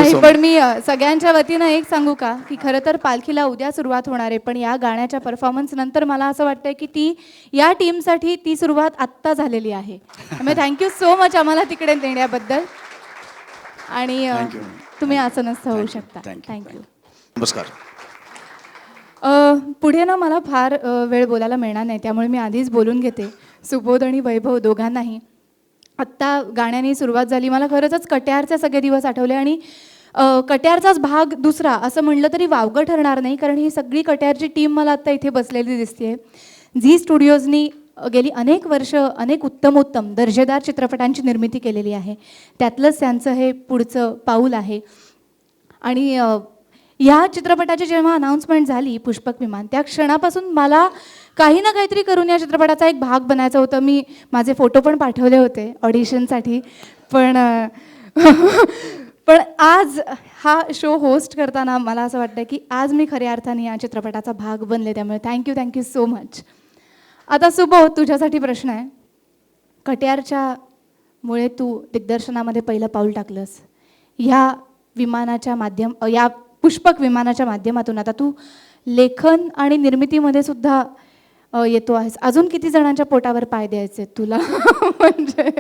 नाही, सो पण मी सगळ्यांच्या वतीनं एक सांगू का, की खरं तर पालखीला उद्या सुरुवात होणार आहे, पण या गाण्याच्या परफॉर्मन्स नंतर मला असं वाटतंय की ती या टीमसाठी ती सुरुवात आत्ता झालेली आहे. त्यामुळे थँक्यू सो मच आम्हाला तिकडे नेण्याबद्दल. आणि थँक्यू तुम्ही आसनस्थ होऊ थँक्यू शकता. Thank you thank you. नमस्कार. पुढे ना मला फार वेळ बोलायला मिळणार नाही, त्यामुळे मी आधीच बोलून घेते सुबोध आणि वैभव दोघांनाही. आत्ता गाण्याने सुरुवात झाली, मला खरंच कट्यारचे सगळे दिवस आठवले. आणि कट्यारचाच भाग दुसरा असं म्हणलं तरी वावगं ठरणार नाही, कारण ही सगळी कट्यारची टीम मला आत्ता इथे बसलेली दिसते. झी स्टुडिओजनी गेली अनेक वर्ष अनेक उत्तमोत्तम दर्जेदार चित्रपटांची निर्मिती केलेली आहे. त्यातलंच त्यांचं हे पुढचं पाऊल आहे. आणि ह्या चित्रपटाची जेव्हा अनाऊन्समेंट झाली पुष्पक विमान, त्या क्षणापासून मला काही ना काहीतरी करून या चित्रपटाचा एक भाग बनायचं होतं. मी माझे फोटो पण पाठवले होते ऑडिशनसाठी. पण पण आज हा शो होस्ट करताना मला असं वाटतं की आज मी खऱ्या अर्थाने या चित्रपटाचा भाग बनले. त्यामुळे थँक्यू सो मच. आता सुबोध, तुझ्यासाठी प्रश्न आहे. कट्यारच्या मुळे तू दिग्दर्शनामध्ये पहिलं पाऊल टाकलंस. ह्या या पुष्पक विमानाच्या माध्यमातून आता तू लेखन आणि निर्मितीमध्ये सुद्धा येतो आहेस. अजून किती जणांच्या पोटावर पाय द्यायचे तुला? म्हणजे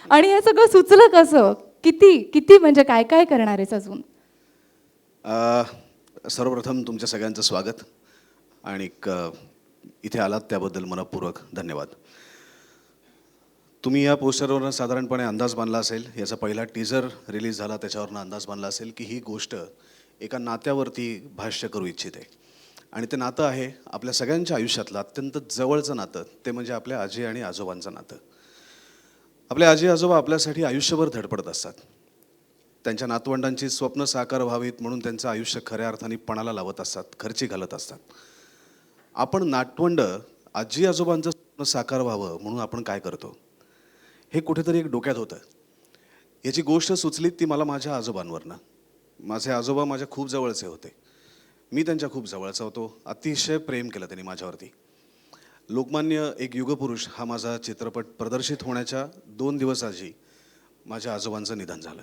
आणि हे सगळं सुचलं कसं? किती किती म्हणजे काय काय करणार आहेस अजून? सर्वप्रथम तुमच्या सगळ्यांचं स्वागत आणि इथे आलात त्याबद्दल मनपूर्वक धन्यवाद. तुम्ही या पोस्टरवरनं साधारणपणे अंदाज बांधला असेल, याचा पहिला टीजर रिलीज झाला त्याच्यावरनं अंदाज बांधला असेल की ही गोष्ट एका नात्यावरती भाष्य करू इच्छिते. आणि ते नातं आहे आपल्या सगळ्यांच्या आयुष्यातलं अत्यंत जवळचं नातं, ते म्हणजे आपल्या आजी आणि आजोबांचं नातं. आपले आजी आजोबा आपल्यासाठी आयुष्यभर धडपडत असतात. त्यांच्या नातवंडांची स्वप्न साकार व्हावीत म्हणून त्यांचं आयुष्य खऱ्या अर्थाने पणाला लावत असतात, खर्ची घालत असतात. आपण नातवंड आजी आजोबांचं स्वप्न साकार व्हावं म्हणून आपण काय करतो हे कुठेतरी एक डोक्यात होतं. याची गोष्ट सुचली ती मला माझ्या आजोबांवरनं. माझे आजोबा माझ्या खूप जवळचे होते, मी त्यांच्या खूप जवळचा होतो. अतिशय प्रेम केलं त्यांनी माझ्यावरती. लोकमान्य एक युगपुरुष हा माझा चित्रपट प्रदर्शित होण्याच्या 2 दिवस आधी माझ्या आजोबांचं निधन झालं.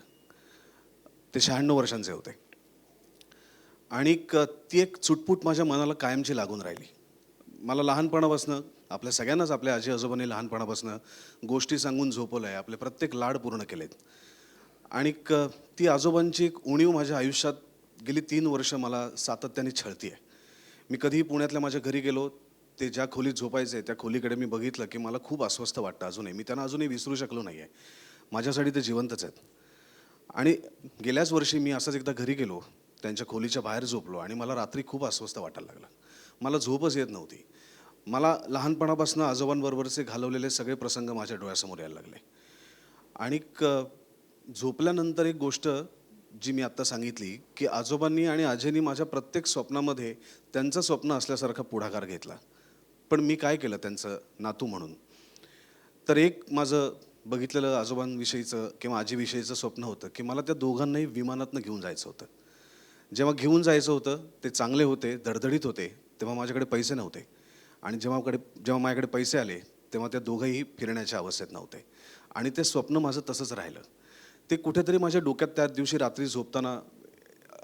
ते 96 वर्षांचे होते. आणि ती एक चुटपूट माझ्या मनाला कायमची लागून राहिली. मला लहानपणापासनं आपल्या सगळ्यांनाच आपल्या आजी आजोबांनी लहानपणापासनं गोष्टी सांगून झोपवलं आहे, आपले प्रत्येक लाड पूर्ण केलेत. आणि ती आजोबांची एक उणीव माझ्या आयुष्यात गेली 3 वर्ष मला सातत्याने छळती आहे. मी कधीही पुण्यातल्या माझ्या घरी गेलो, ते ज्या खोलीत झोपायचे त्या खोलीकडे मी बघितलं की मला खूप अस्वस्थ वाटतं अजूनही. मी त्यांना अजूनही विसरू शकलो नाही आहे. माझ्यासाठी ते जिवंतच आहेत. आणि गेल्याच वर्षी मी असंच एकदा घरी गेलो, त्यांच्या खोलीच्या बाहेर झोपलो आणि मला रात्री खूप अस्वस्थ वाटायला लागलं. मला झोपच येत नव्हती. मला लहानपणापासून आजोबांबरोबरचे घालवलेले सगळे प्रसंग माझ्या डोळ्यासमोर यायला लागले. आणि झोपल्यानंतर एक गोष्ट जी मी आत्ता सांगितली की आजोबांनी आणि आजींनी माझ्या प्रत्येक स्वप्नामध्ये त्यांचं स्वप्न असल्यासारखा पुढाकार घेतला. पण मी काय केलं त्यांचं नातू म्हणून, तर एक माझं बघितलेलं आजोबांविषयीचं किंवा आजीविषयीचं स्वप्न होतं की मला त्या दोघांनाही विमानातनं घेऊन जायचं होतं. जेव्हा घेऊन जायचं होतं ते चांगले होते, धडधडीत होते, तेव्हा माझ्याकडे पैसे नव्हते. आणि जेव्हा माझ्याकडे पैसे आले तेव्हा त्या दोघंही फिरण्याच्या अवस्थेत नव्हते. आणि ते स्वप्न माझं तसंच राहिलं. ते कुठेतरी माझ्या डोक्यात त्या दिवशी रात्री झोपताना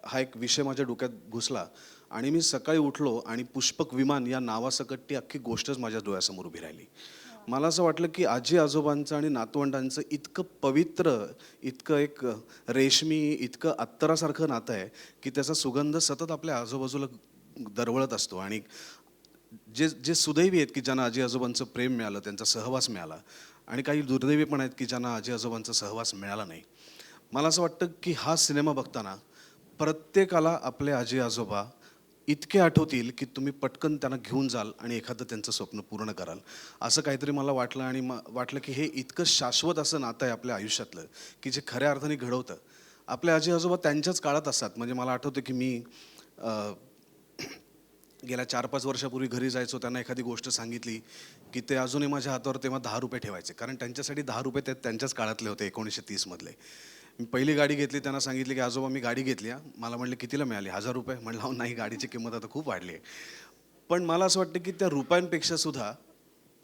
हा एक विषय माझ्या डोक्यात घुसला. आणि मी सकाळी उठलो आणि पुष्पक विमान या नावासकट ती अख्खी गोष्टच माझ्या डोळ्यासमोर उभी राहिली. मला असं वाटलं की आजी आजोबांचं आणि नातवंडांचं इतकं पवित्र, इतकं एक रेशमी, इतकं अत्तरासारखं नातं आहे की त्याचा सुगंध सतत आपल्या आजूबाजूला दरवळत असतो. आणि जे जे सुदैवी आहेत की ज्यांना आजी आजोबांचं प्रेम मिळालं, त्यांचा सहवास मिळाला, आणि काही दुर्दैवी पण आहेत की ज्यांना आजी आजोबांचा सहवास मिळाला नाही. मला असं वाटतं की हा सिनेमा बघताना प्रत्येकाला आपले आजी आजोबा इतके आठवतील की तुम्ही पटकन त्यांना घेऊन जाल आणि एखादं त्यांचं स्वप्न पूर्ण कराल, असं काहीतरी मला वाटलं. आणि वाटलं की हे इतकं शाश्वत असं नातं आहे आपल्या आयुष्यातलं की जे खऱ्या अर्थाने घडवतं. आपले आजी आजोबा त्यांच्याच काळात असतात. म्हणजे मला आठवतं की मी गेल्या 4-5 वर्षापूर्वी घरी जायचो, त्यांना एखादी गोष्ट सांगितली की ते अजूनही माझ्या हातावर तेव्हा 10 रुपये ठेवायचे, कारण त्यांच्यासाठी 10 रुपये ते त्यांच्याच काळातले होते, 1930मधले. मी पहिली गाडी घेतली, त्यांना सांगितले की आजोबा मी गाडी घेतली आहे. मला म्हटले कितीला मिळाली? 1000 रुपये. म्हटलं अहो नाही, गाडीची किंमत आता खूप वाढली आहे. पण मला असं वाटतं की त्या रुपयांपेक्षा सुद्धा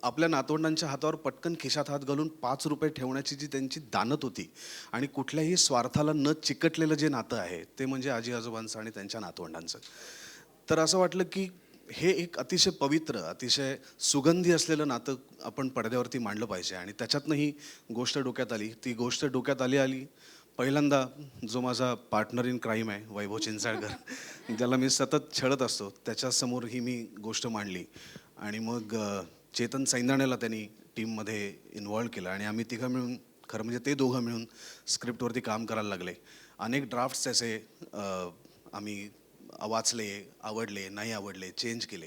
आपल्या नातवंडांच्या हातावर पटकन खिशात हात घालून 5 रुपये ठेवण्याची जी त्यांची दानत होती आणि कुठल्याही स्वार्थाला न चिकटलेलं जे नातं आहे ते म्हणजे आजी आजोबांचं आणि त्यांच्या नातवंडांचं. तर असं वाटलं की हे एक अतिशय पवित्र, अतिशय सुगंधी असलेलं नातं आपण पडद्यावरती मांडलं पाहिजे आणि त्याच्यातनं ही गोष्ट डोक्यात आली. ती गोष्ट डोक्यात आली पहिल्यांदा जो माझा पार्टनर इन क्राईम आहे वैभव चिंचाळकर, ज्याला मी सतत छळत असतो, त्याच्यासमोर ही मी गोष्ट मांडली आणि मग चेतन सैंदाण्याला त्यांनी टीममध्ये इन्व्हॉल्व केलं आणि आम्ही तिघं मिळून, खरं म्हणजे ते दोघं मिळून स्क्रिप्टवरती काम करायला लागले. अनेक ड्राफ्ट्स त्याचे आम्ही वाचले, आवडले, नाही आवडले, चेंज केले.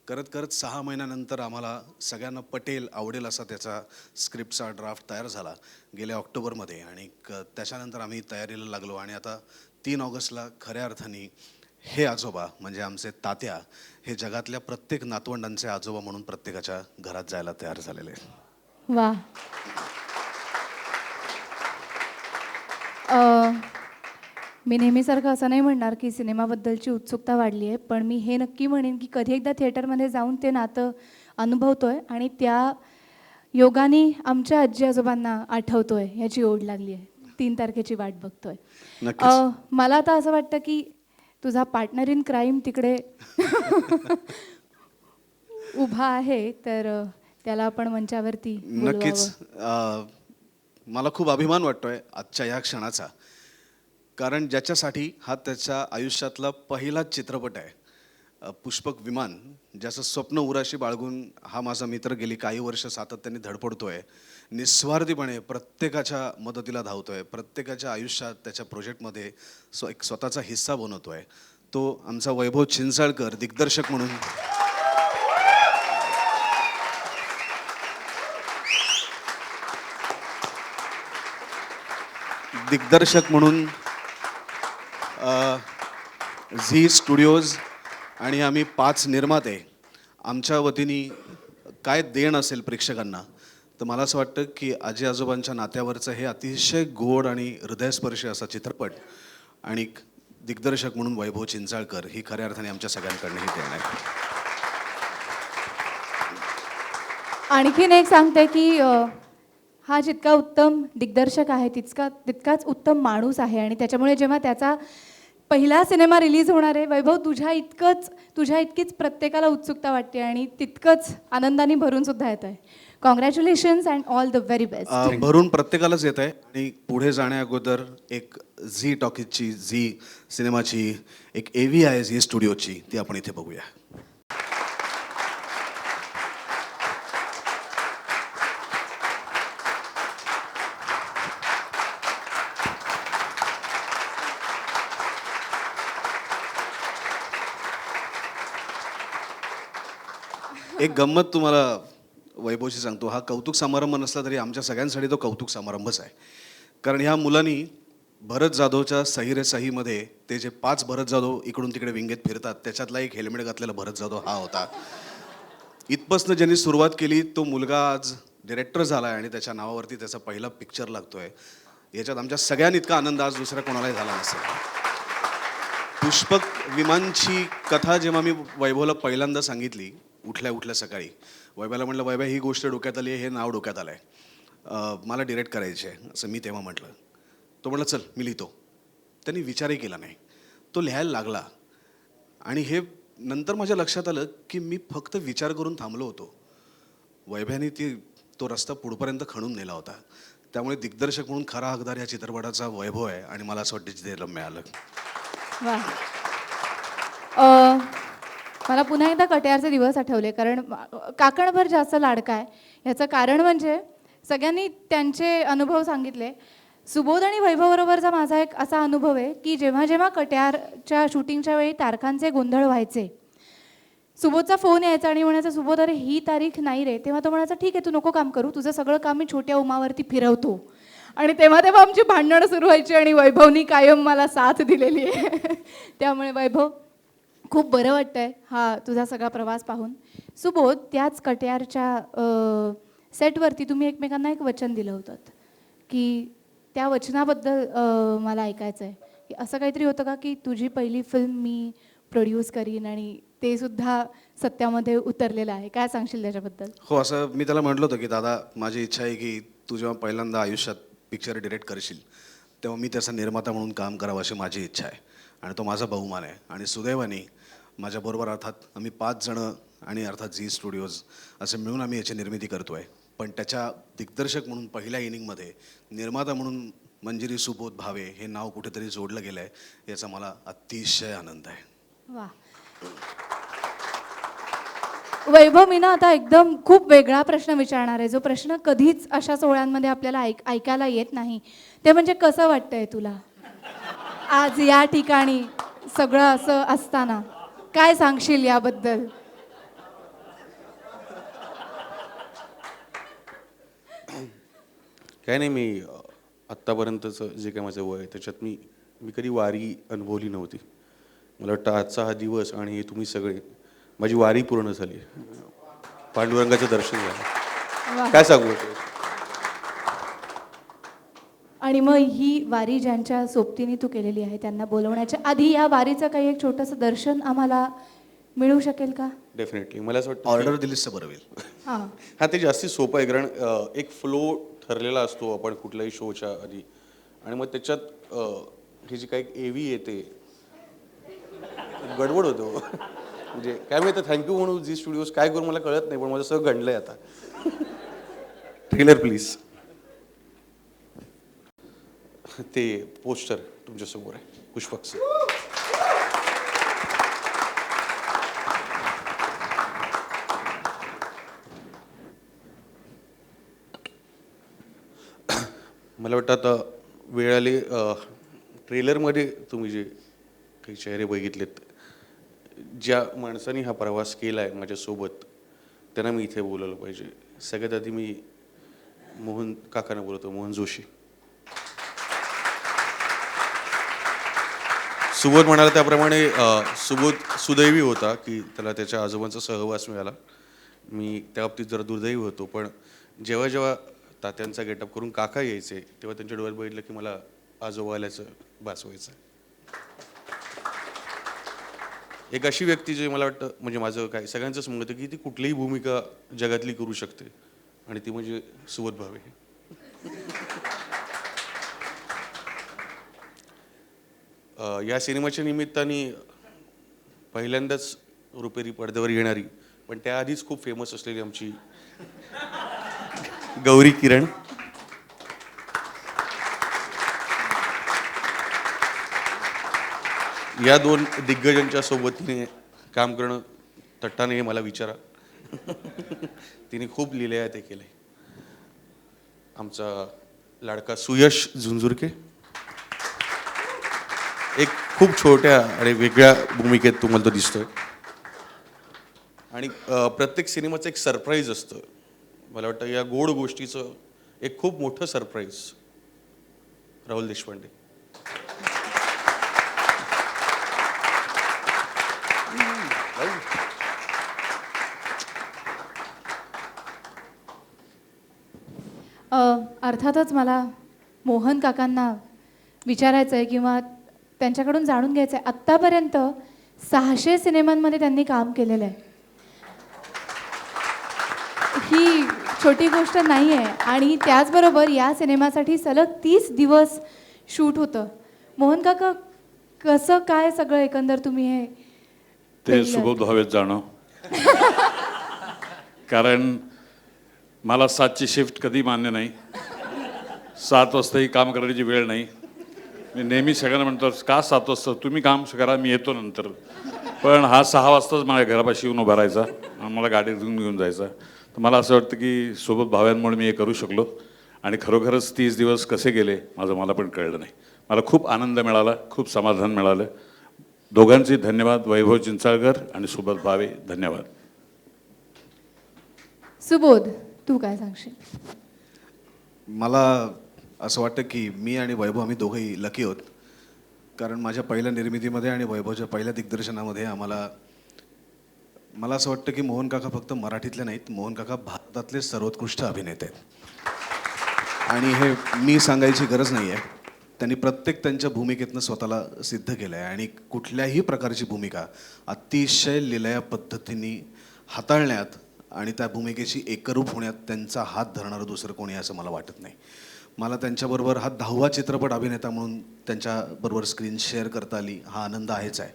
करत करत 6 महिन्यानंतर आम्हाला सगळ्यांना पटेल, आवडेल असा त्याचा स्क्रिप्टचा ड्राफ्ट तयार झाला गेल्या ऑक्टोबरमध्ये आणि त्याच्यानंतर आम्ही तयारीला लागलो आणि आता 3 ऑगस्टला खऱ्या अर्थाने हे आजोबा म्हणजे आमचे तात्या हे जगातल्या प्रत्येक नातवंडांचे आजोबा म्हणून प्रत्येकाच्या घरात जायला तयार झालेले आहेत. वा. मी नेहमीसारखं असं नाही म्हणणार की सिनेमाबद्दलची उत्सुकता वाढली आहे, पण मी हे नक्की म्हणेन की कधी एकदा थिएटरमध्ये जाऊन ते नातं अनुभवतोय आणि त्या योगाने आमच्या आजी आजोबांना आठवतोय याची ओढ लागली आहे. 3 तारखेची वाट बघतोय. नक्कीच. मला आता असं वाटतं की तुझा पार्टनर इन क्राईम तिकडे उभा आहे, तर त्याला आपण मंचावरती नक्कीच. बोलवावं. मला खूप अभिमान वाटतोय आजच्या या क्षणाचा, कारण ज्याच्यासाठी हा त्याच्या आयुष्यातला पहिलाच चित्रपट आहे. पुष्पक विमान, ज्याचं स्वप्न उराशी बाळगून हा माझा मित्र गेली काही वर्ष सातत्याने धडपडतोय, निस्वार्थीपणे प्रत्येकाच्या मदतीला धावतोय, प्रत्येकाच्या आयुष्यात त्याच्या प्रोजेक्टमध्ये एक स्वतःचा हिस्सा बनवतोय. तो आमचा वैभव चिंचाळकर दिग्दर्शक म्हणून झी स्टुडिओज आणि आम्ही 5 निर्माते आमच्या वतीने काय देण असेल प्रेक्षकांना, तर मला असं वाटतं की आजी आजोबांच्या नात्यावरचं हे अतिशय गोड आणि हृदयस्पर्शी असा चित्रपट आणि दिग्दर्शक म्हणून वैभव चिंचाळकर ही खऱ्या अर्थाने आमच्या सगळ्यांकडनं ही देण आहे. आणखीन एक सांगते की हा जितका उत्तम दिग्दर्शक आहे तितकाच उत्तम माणूस आहे आणि त्याच्यामुळे जेव्हा त्याचा पहिला सिनेमा रिलीज होणार आहे, वैभव तुझ्या इतकीच प्रत्येकाला उत्सुकता वाटते आणि तितकंच आनंदाने भरून सुद्धा येत आहे. Congratulations and all the very best. भरून प्रत्येकालाच येत आहे आणि पुढे जाण्या अगोदर एक झी टॉकीजची, झी सिनेमाची एक AV आहे झी स्टुडिओची, ती आपण इथे बघूया. एक गंमत तुम्हाला वैभवशी सांगतो. हा कौतुक समारंभ नसला तरी आमच्या सगळ्यांसाठी तो कौतुक समारंभच आहे. कारण ह्या मुलांनी भरत जाधवच्या सही रे सहीमध्ये ते जे 5 भरत जाधव इकडून तिकडे विंगेत फिरतात त्याच्यातला एक हेल्मेट घातलेला भरत जाधव हा होता. इथपासनं ज्यांनी सुरुवात केली तो मुलगा आज डिरेक्टर झाला आहे आणि त्याच्या नावावरती त्याचा पहिला पिक्चर लागतोय. याच्यात आमच्या सगळ्यांनी इतका आनंद आज दुसऱ्या कोणालाही झाला नसेल. पुष्पक विमानची कथा जेव्हा मी वैभवला पहिल्यांदा सांगितली उठल्या सकाळी, वैभवला म्हटलं, वैभव ही गोष्ट डोक्यात आली आहे, हे नाव डोक्यात आलं आहे, मला डिरेक्ट करायचे आहे असं मी तेव्हा म्हटलं. तो म्हटलं चल मी लिहितो. त्यांनी विचारही केला नाही, तो लिहायला लागला. आणि हे नंतर माझ्या लक्षात आलं की मी फक्त विचार करून थांबलो होतो, वैभवने तो रस्ता पुढपर्यंत खणून नेला होता. त्यामुळे दिग्दर्शक म्हणून खरा हकदार या चित्रपटाचा वैभव आहे आणि मला असं वाटतं जिथे मिळालं. वा. मला पुन्हा एकदा कट्यारचे दिवस आठवले, कारण काकणभर जास्त लाडका आहे. ह्याचं कारण म्हणजे सगळ्यांनी त्यांचे अनुभव सांगितले. सुबोध आणि वैभवबरोबरचा माझा एक असा अनुभव आहे की जेव्हा जेव्हा कट्यारच्या शूटिंगच्या वेळी तारखांचे गोंधळ व्हायचे, सुबोधचा फोन यायचा आणि म्हणायचा, सुबोध अरे ही तारीख नाही रे. तेव्हा तो म्हणायचा ठीक आहे तू नको काम करू, तुझं सगळं काम मी छोट्या उमावरती फिरवतो. आणि तेव्हा आमची भांडणं सुरू व्हायची आणि वैभवनी कायम मला साथ दिलेली आहे. त्यामुळे वैभव खूप बरं वाटतंय हा तुझा सगळा प्रवास पाहून. सुबोध, त्याच कट्यारच्या सेटवरती तुम्ही एकमेकांना एक वचन दिलं होतं की त्या वचनाबद्दल मला ऐकायचं आहे की असं काहीतरी होतं का की तुझी पहिली फिल्म मी प्रोड्यूस करीन आणि ते सुद्धा सत्यामध्ये उतरलेलं आहे. काय सांगशील त्याच्याबद्दल? हो, असं मी त्याला म्हटलं होतं की दादा, माझी इच्छा आहे की तू जेव्हा पहिल्यांदा आयुष्यात पिक्चर डिरेक्ट करशील तेव्हा मी त्याचा निर्माता म्हणून काम करावं अशी माझी इच्छा आहे आणि तो माझा बहुमान आहे. आणि सुदैवाने माझ्याबरोबर अर्थात आम्ही 5 जणं आणि अर्थात झी स्टुडिओज असे मिळून आम्ही याची निर्मिती करतो आहे. पण त्याच्या दिग्दर्शक म्हणून पहिल्या इनिंगमध्ये निर्माता म्हणून मंजिरी सुबोध भावे हे नाव कुठेतरी जोडलं गेलं आहे, याचा मला अतिशय आनंद आहे. वा. वैभव, मी ना आता एकदम खूप वेगळा प्रश्न विचारणार आहे, जो प्रश्न कधीच अशा सोहळ्यांमध्ये आपल्याला ऐकायला येत नाही. ते म्हणजे कसं वाटतंय तुला आज या ठिकाणी सगळं असं असताना? काय सांगशील याबद्दल? काय नाही, मी आत्तापर्यंतचं जे काय माझं वय आहे त्याच्यात मी मी कधी वारी अनुभवली नव्हती. मला वाटतं आजचा हा दिवस आणि हे तुम्ही सगळे, माझी वारी पूर्ण झाली. पांडुरंगाचं दर्शन झालं. वा. काय सांगू ते? आणि मग ही वारी ज्यांच्या सोबतीने तू केलेली आहे त्यांना बोलवण्याच्या आधी या वारीचं काही एक छोटंसं दर्शन आम्हाला मिळू शकेल का? डेफिनेटली. मला असं वाटतं ऑर्डर दिलीस तर बरं होईल. हां. हा, ते जास्ती सोपं आहे, कारण एक फ्लो ठरलेला असतो आपण कुठल्याही शोच्या आधी, आणि मग त्याच्यात ही जी काही एव्ही येते गडबड होतो. म्हणजे काय माहिती, थँक्यू म्हणू झी स्टुडिओज, काय करू मला कळत नाही, पण माझं सगळं गणलंय आता. Trailer please. ते पोस्टर तुमच्यासमोर आहे, पुष्पकचं. मला वाटतं आता वेळ आली. ट्रेलरमध्ये तुम्ही जे काही चेहरे बघितलेत, ज्या माणसाने हा प्रवास केला आहे माझ्यासोबत, त्यांना मी इथे बोलवलं पाहिजे. सगळ्यात आधी मी मोहन काकांना बोलवतो, मोहन जोशी. सुबोध म्हणाला त्याप्रमाणे सुबोध सुदैवी होता की त्याला त्याच्या आजोबांचा सहवास मिळाला. मी त्या बाबतीत जरा दुर्दैवी होतो, पण जेव्हा जेव्हा तात्यांचा गेटअप करून काका यायचे तेव्हा त्यांच्या डोळ्यात बघितलं की मला आजोबा आल्याचं भास व्हायचं. एक अशी व्यक्ती जे मला वाटतं, म्हणजे माझं काय सगळ्यांचंच मत आहे की ती कुठलीही भूमिका जगातली करू शकते, आणि ती म्हणजे सुबोध भावे. या सिनेमाच्या निमित्ताने पहिल्यांदाच रुपेरी पडद्यावर येणारी, पण त्याआधीच खूप फेमस असलेली आमची गौरी किरण. या 2 दिग्गजांच्या सोबतीने काम करणं तट्टा नाही, मला विचारा. तिने खूप लिहिलंय, ते केलंय. आमचा लाडका सुयश झुंझुरके एक खूप छोट्या आणि वेगळ्या भूमिकेत तुम्हाला तो दिसतोय. आणि प्रत्येक सिनेमाचं एक सरप्राईज असतं. मला वाटतं या गोड गोष्टीचं एक खूप मोठं सरप्राईज राहुल देशपांडे. अर्थातच मला मोहन काकांना विचारायचं आहे किंवा त्यांच्याकडून जाणून घ्यायचं आहे, आत्तापर्यंत 600 सिनेमांमध्ये त्यांनी काम केलेलं आहे. ही छोटी गोष्ट नाही आहे. आणि त्याचबरोबर या सिनेमासाठी सलग 30 दिवस शूट होतं. मोहन काका, कसं काय सगळं एकंदर तुम्ही हे ते केलं? सुबोध भावेत जाणं. कारण मला 7ची शिफ्ट कधी मान्य नाही, 7 वाजताही काम करण्याची वेळ नाही. मी नेहमी सगळ्यांना म्हणतो, का 7 वाजता तुम्ही काम करा, मी येतो नंतर. पण हा 6 वाजताच माझ्या घरापाशी येऊन उभा राहायचा आणि मला गाडी घेऊन जायचा. तर मला असं वाटतं की सोबत भाव्यांमुळे मी हे करू शकलो, आणि खरोखरच 30 दिवस कसे गेले माझं मला पण कळलं नाही. मला खूप आनंद मिळाला, खूप समाधान मिळालं. दोघांचे धन्यवाद, वैभव चिंचाळकर आणि सुबोध भावे, धन्यवाद. सुबोध, तू काय सांगशील? मला असं वाटतं की मी आणि वैभव आम्ही दोघंही लकी आहोत, कारण माझ्या पहिल्या निर्मितीमध्ये आणि वैभवच्या पहिल्या दिग्दर्शनामध्ये मला असं वाटतं की मोहन काका फक्त मराठीतले नाहीत, मोहन काका भारतातले सर्वोत्कृष्ट अभिनेते आहेत. आणि हे मी सांगायची गरज नाही आहे, त्यांनी प्रत्येक त्यांच्या भूमिकेतनं स्वतःला सिद्ध केलं आहे आणि कुठल्याही प्रकारची भूमिका अतिशय लिलया पद्धतीने हाताळण्यात आणि त्या भूमिकेशी एकरूप होण्यात त्यांचा हात धरणारं दुसरं कोणी असं मला वाटत नाही. मला त्यांच्याबरोबर हा 10वा चित्रपट अभिनेता म्हणून त्यांच्याबरोबर स्क्रीन शेअर करता आली हा आनंद आहेच आहे.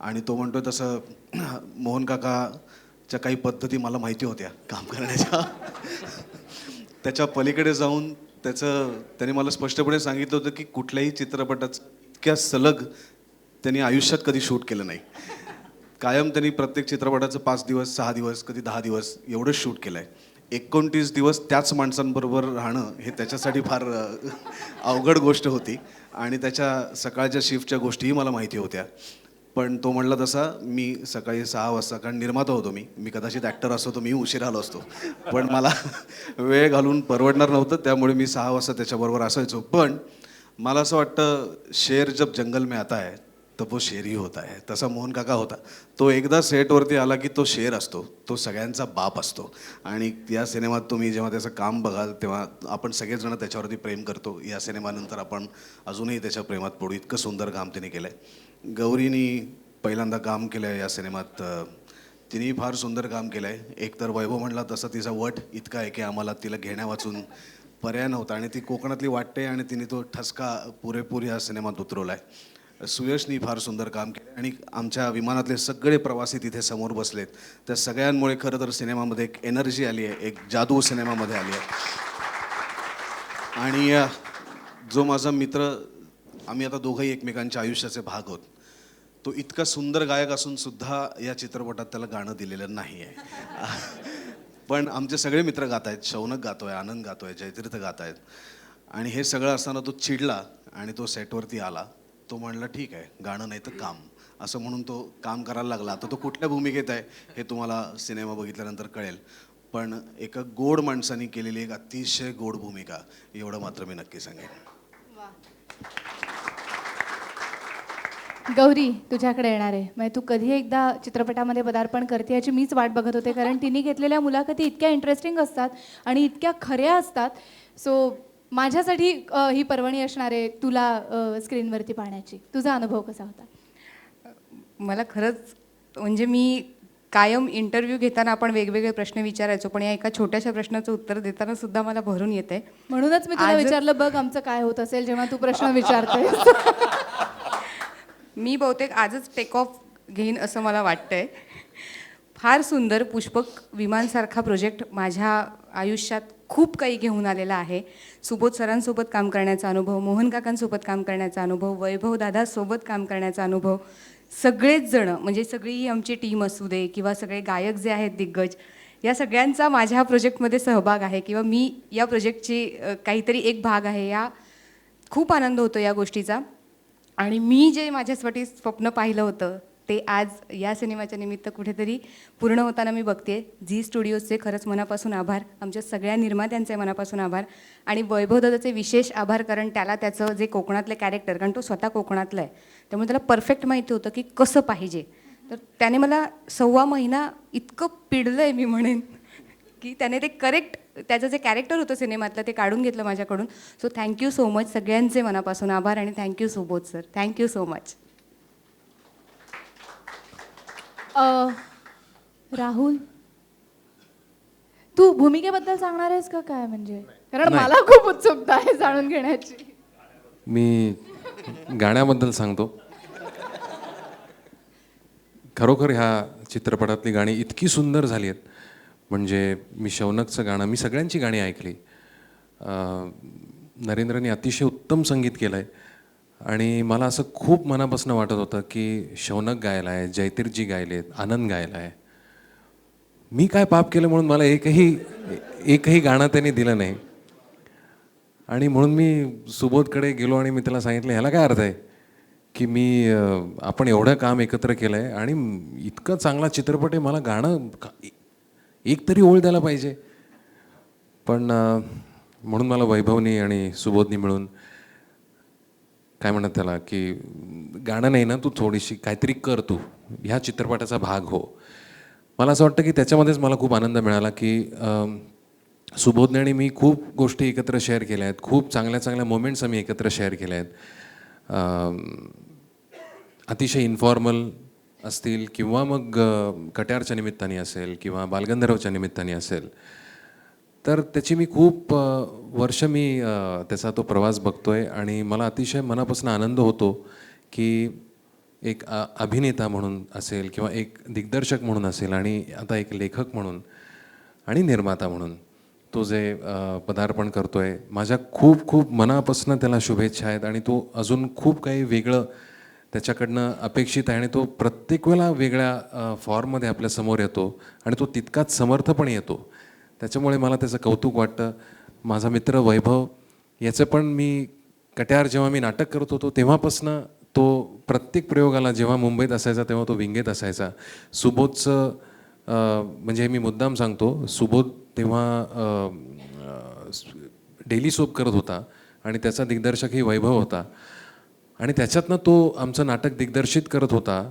आणि तो म्हणतोय तसं मोहन काकाच्या काही पद्धती मला माहिती होत्या काम करण्याच्या. त्याच्या पलीकडे जाऊन त्याने मला स्पष्टपणे सांगितलं होतं की कुठल्याही चित्रपटाचं इतक्या सलग त्यांनी आयुष्यात कधी शूट केलं नाही. कायम त्यांनी प्रत्येक चित्रपटाचं 5 दिवस 6 दिवस कधी 10 दिवस एवढंच शूट केलं आहे. 29 दिवस त्याच माणसांबरोबर राहणं हे त्याच्यासाठी फार अवघड गोष्ट होती आणि त्याच्या सकाळच्या शिफ्टच्या गोष्टीही मला माहिती होत्या. पण तो म्हणला तसा मी सकाळी 6 वाजता, कारण निर्माता होतो मी कदाचित ॲक्टर असतो तर मी उशीर आलो असतो, पण मला वेळ घालून परवडणार नव्हतं, त्यामुळे मी 6 वाजता त्याच्याबरोबर असायचो. पण मला असं वाटतं शेर जब जंगल में आता है तर वो शेर ही होता है. तसा मोहन काका होता. तो एकदा सेटवरती आला की तो शेर असतो, तो सगळ्यांचा बाप असतो. आणि या सिनेमात तुम्ही जेव्हा त्याचं काम बघाल तेव्हा आपण सगळेजण त्याच्यावरती प्रेम करतो. या सिनेमानंतर आपण अजूनही त्याच्या प्रेमात पडू. इतकं सुंदर काम त्याने केलं आहे. गौरीनी पहिल्यांदा काम केलं आहे या सिनेमात, तिनेही फार सुंदर काम केलं आहे. एकतर वैभव म्हणला तसं तिचा वट इतका आहे की आम्हाला तिला घेण्या वाचून पर्याय नव्हता आणि ती कोकणातली वाटते आणि तिने तो ठसका पुरेपूर या सिनेमात उतरवला आहे. सुयशनी फार सुंदर काम केलं आणि आमच्या विमानातले सगळे प्रवासी तिथे समोर बसलेत. त्या सगळ्यांमुळे खरं तर सिनेमामध्ये एक एनर्जी आली आहे, एक जादू सिनेमामध्ये आली आहे. आणि जो माझा मित्र, आम्ही आता दोघंही एकमेकांच्या आयुष्याचे भाग आहोत, तो इतका सुंदर गायक असून सुद्धा या चित्रपटात त्याला गाणं दिलेलं नाही आहे. पण आमचे सगळे मित्र गात आहेत. शौनक गातोय, आनंद गातोय, जयतीर्थ गात आहेत. आणि हे सगळं असताना तो चिडला आणि तो सेटवरती आला. तो म्हणला ठीक आहे, गाणं नाही तर काम, असं म्हणून तो काम करायला लागला. आता तो कुठल्या भूमिकेत आहे हे तुम्हाला सिनेमा बघितल्यानंतर कळेल. पण एका गोड माणसाने केलेली एक अतिशय गोड भूमिका, एवढं मात्र मी नक्की सांगेन. गौरी, तुझ्याकडे येणार आहे. म्हणजे तू कधी एकदा चित्रपटामध्ये पदार्पण करते याची मीच वाट बघत होते, कारण तिने घेतलेल्या मुलाखती इतक्या इंटरेस्टिंग असतात आणि इतक्या खऱ्या असतात. सो माझ्यासाठी ही पर्वणी असणार आहे तुला स्क्रीनवरती पाहण्याची. तुझा अनुभव कसा होता? मला खरंच म्हणजे मी कायम इंटरव्ह्यू घेताना आपण वेगवेगळे प्रश्न विचारायचो, पण या एका छोट्याशा प्रश्नाचं उत्तर देताना सुद्धा मला भरून येते. म्हणूनच मी तुला विचारलं, बघ आमचं काय होत असेल जेव्हा तू प्रश्न विचारतेस. मी बहुतेक आजच टेक ऑफ घेईन असं मला वाटतंय. फार सुंदर पुष्पक विमानसारखा प्रोजेक्ट माझ्या आयुष्यात खूप काही घेऊन आलेला आहे. सुबोध सरांसोबत काम करण्याचा अनुभव, मोहन काकांसोबत काम करण्याचा अनुभव, वैभव दादासोबत काम करण्याचा अनुभव, सगळेच जण म्हणजे सगळी ही आमची टीम असू दे किंवा सगळे गायक जे आहेत दिग्गज, या सगळ्यांचा माझ्या प्रोजेक्टमध्ये सहभाग आहे किंवा मी या प्रोजेक्टची काहीतरी एक भाग आहे. या खूप आनंद होतो या गोष्टीचा. आणि मी जे माझ्यासाठी स्वप्न पाहिलं होतं ते आज या सिनेमाच्या निमित्त कुठेतरी पूर्ण होताना मी बघते. झी स्टुडिओजचे खरंच मनापासून आभार, आमच्या सगळ्या निर्मात्यांचे मनापासून आभार आणि वैभवदादाचे विशेष आभार, कारण त्याला त्याचं जे कोकणातलं कॅरेक्टर, कारण तो स्वतः कोकणातला आहे त्यामुळे त्याला परफेक्ट माहिती होतं की कसं पाहिजे. तर त्याने मला 1.25 महिना इतकं पिडलं आहे मी म्हणेन की त्याने ते करेक्ट त्याचं जे कॅरेक्टर होतं सिनेमातलं ते काढून घेतलं माझ्याकडून. सो थँक्यू सो मच, सगळ्यांचे मनापासून आभार आणि thank you Subodh sir, thank you so much. Rahul, तू भूमिकेबद्दल सांगणार आहेस का काय? म्हणजे कारण मला खूप उत्सुकता आहे जाणून घेण्याची. मी गाण्याबद्दल सांगतो. खरोखर ह्या चित्रपटातली गाणी इतकी सुंदर झाली आहेत. म्हणजे मी शौनकचं गाणं, मी सगळ्यांची गाणी ऐकली. नरेंद्रने अतिशय उत्तम संगीत केलं आहे आणि मला असं खूप मनापासून वाटत होतं की शौनक गायला आहे, जयतीरजी गायलेत, आनंद गायला आहे. मी काय पाप केलं म्हणून मला एकही गाणं त्यांनी दिलं नाही. आणि म्हणून मी सुबोधकडे गेलो आणि मी त्याला सांगितलं ह्याला काय अर्थ आहे की आपण एवढं काम एकत्र केलं आहे आणि इतकं चांगला चित्रपट आहे, मला गाणं एक तरी ओळ द्यायला पाहिजे. पण म्हणून मला वैभवनी आणि सुबोधनी मिळून काय म्हणतात त्याला की गाणं नाही ना, तू थोडीशी काहीतरी कर, तू ह्या चित्रपटाचा भाग हो. मला असं वाटतं की त्याच्यामध्येच मला खूप आनंद मिळाला की सुबोधने आणि मी खूप गोष्टी एकत्र शेअर केल्या आहेत, खूप चांगल्या चांगल्या मोमेंट्स आम्ही एकत्र शेअर केल्या आहेत. अतिशय इन्फॉर्मल असतील किंवा मग कट्यारच्या निमित्ताने असेल किंवा बालगंधर्वच्या निमित्ताने असेल, तर त्याची मी खूप वर्ष मी त्याचा तो प्रवास बघतोय आणि मला अतिशय मनापासून आनंद होतो की एक अभिनेता म्हणून असेल किंवा एक दिग्दर्शक म्हणून असेल आणि आता एक लेखक म्हणून आणि निर्माता म्हणून तो जे पदार्पण करतोय, माझ्या खूप खूप मनापासून त्याला शुभेच्छा आहेत आणि तो अजून खूप काही वेगळं त्याच्याकडनं अपेक्षित आहे आणि तो प्रत्येक वेळेला वेगळ्या फॉर्ममध्ये आपल्यासमोर येतो आणि तो तितकाच समर्थ पण येतो. त्याच्यामुळे मला त्याचं कौतुक वाटतं. माझा मित्र वैभव याचं पण मी कट्यार जेव्हा मी नाटक करत होतो तेव्हापासनं तो प्रत्येक प्रयोगाला जेव्हा मुंबईत असायचा तेव्हा तो विंगेत असायचा. सुबोधचं म्हणजे मी मुद्दाम सांगतो, सुबोध तेव्हा डेली सोप करत होता आणि त्याचा दिग्दर्शकही वैभव होता आणि त्याच्यातनं तो आमचं नाटक दिग्दर्शित करत होता.